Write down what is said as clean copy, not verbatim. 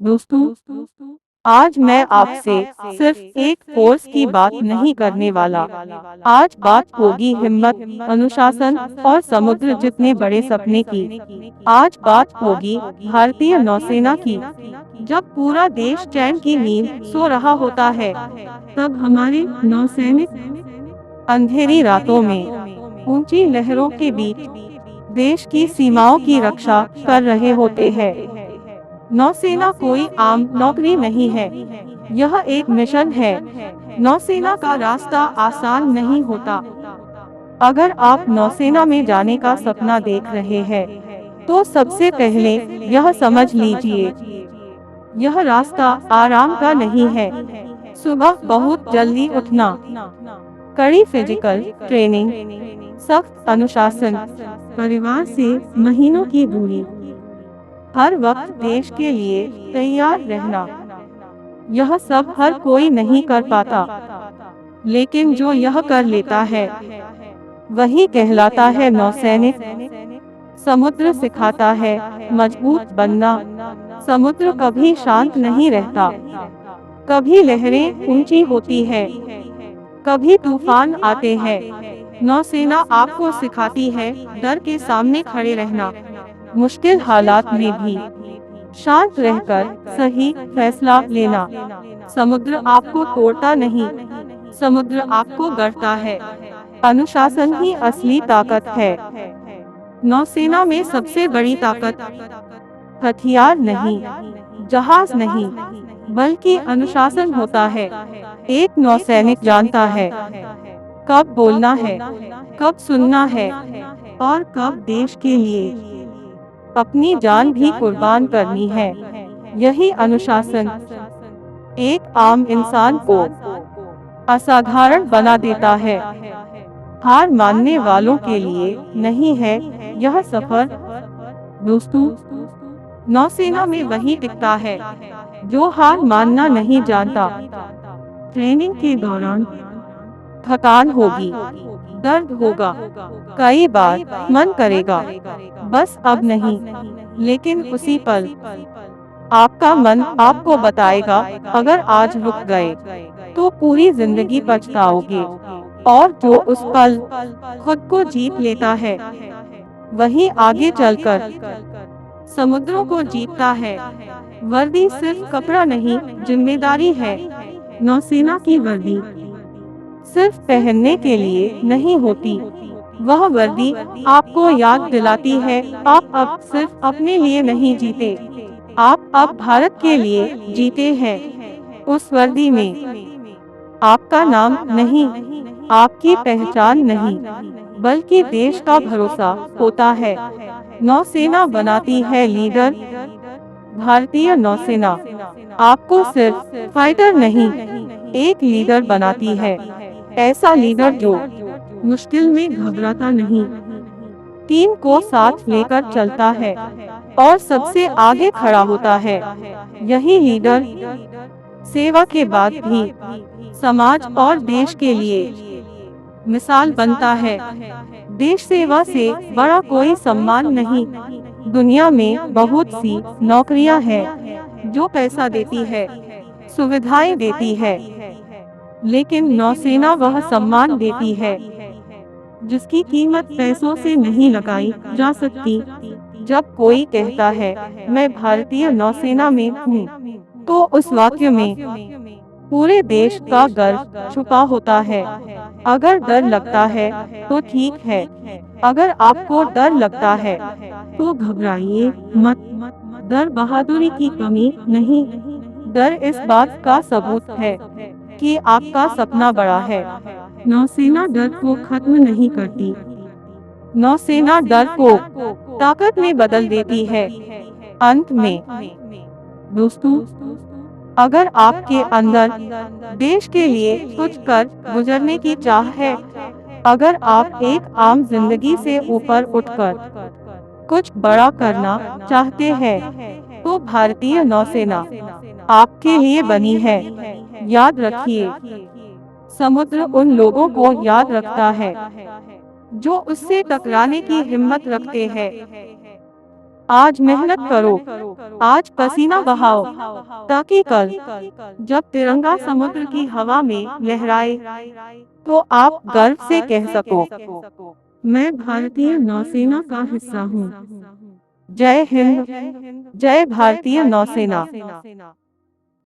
दोस्तों, आज मैं आपसे सिर्फ एक कोर्स की बात नहीं करने वाला। आज बात होगी हिम्मत, अनुशासन और समुद्र जितने बड़े सपने की। आज बात होगी भारतीय नौसेना की। जब पूरा देश चैन की नींद सो रहा होता है, तब हमारे नौसैनिक अंधेरी रातों में ऊंची लहरों के बीच देश की सीमाओं की रक्षा कर रहे होते हैं। नौसेना कोई आम नौकरी नहीं है, यह एक मिशन है। नौसेना का रास्ता आसान नहीं होता। अगर आप नौसेना में जाने का सपना देख रहे हैं, तो सबसे पहले यह समझ लीजिए, यह रास्ता आराम का नहीं है। सुबह बहुत जल्दी उठना, कड़ी फिजिकल ट्रेनिंग, सख्त अनुशासन, परिवार से महीनों की दूरी, हर वक्त देश के लिए तैयार रहना, यह सब हर कोई नहीं कर पाता। लेकिन जो यह कर लेता है, वही कहलाता है नौसैनिक। समुद्र सिखाता है मजबूत बनना। समुद्र कभी शांत नहीं रहता। कभी लहरें ऊंची होती है, कभी तूफान आते हैं। नौसेना आपको सिखाती है डर के सामने खड़े रहना, मुश्किल हालात में भी शांत रहकर सही फैसला लेना। समुद्र आपको तोड़ता नहीं, समुद्र आपको गढ़ता है। अनुशासन ही असली ताकत है। नौसेना में सबसे बड़ी ताकत हथियार नहीं, जहाज नहीं, बल्कि अनुशासन होता है। एक नौसैनिक जानता है कब बोलना है, कब सुनना है और कब देश के लिए अपनी जान भी कुर्बान करनी है। यही अनुशासन एक आम इंसान को असाधारण बना देता है। हार मानने वालों के लिए नहीं है यह सफर। दोस्तों, नौसेना में वही टिकता है जो हार मानना नहीं जानता। ट्रेनिंग के दौरान थकान होगी, दर्द होगा, कई बार मन करेगा बस अब नहीं। लेकिन उसी पल आपका मन आपको बताएगा, अगर आज रुक गए तो पूरी जिंदगी पछताओगे। और जो उस पल खुद को जीत लेता है, वही आगे चलकर समुद्रों को जीतता है। वर्दी सिर्फ कपड़ा नहीं, जिम्मेदारी है। नौसेना की वर्दी सिर्फ पहनने के लिए नहीं होती, वह वर्दी आपको याद दिलाती है आप अब सिर्फ अपने लिए नहीं जीते, आप अब भारत के लिए जीते हैं। उस वर्दी में आपका नाम नहीं, आपकी पहचान नहीं, बल्कि देश का भरोसा होता है। नौसेना बनाती है लीडर। भारतीय नौसेना आपको सिर्फ फाइटर नहीं, एक लीडर बनाती है। ऐसा लीडर जो मुश्किल में घबराता नहीं, टीम को साथ लेकर चलता है और सबसे आगे खड़ा होता है। यही लीडर सेवा के बाद भी समाज और देश के लिए मिसाल बनता है। देश सेवा से बड़ा कोई सम्मान नहीं। दुनिया में बहुत सी नौकरियां हैं जो पैसा देती है, सुविधाएं देती है, लेकिन नौसेना वह सम्मान देती है जिसकी कीमत पैसों से नहीं लगाई जा सकती। जब कोई कहता है मैं भारतीय नौसेना में हूँ, तो उस वाक्य में पूरे देश का गर्व छुपा होता है। अगर डर लगता है तो ठीक है, अगर आपको डर लगता है तो घबराइए मत। डर बहादुरी की कमी नहीं, डर इस बात का सबूत है कि आपका सपना बड़ा है। नौसेना डर को खत्म नहीं करती, नौसेना डर को ताकत में बदल देती है। अंत में दोस्तों, अगर आपके अंदर देश के लिए कुछ कर गुजरने की चाह है, अगर आप एक आम जिंदगी से ऊपर उठकर कुछ बड़ा करना चाहते हैं, तो भारतीय नौसेना आपके लिए बनी है। याद रखिए, समुद्र उन लोगों को याद रखता है जो उससे टकराने की हिम्मत रखते हैं। आज मेहनत करो, आज पसीना बहाओ, ताकि कल जब तिरंगा समुद्र की हवा में लहराए, तो आप गर्व से कह सको, मैं भारतीय नौसेना का हिस्सा हूँ। जय हिंद, जय भारतीय नौसेना।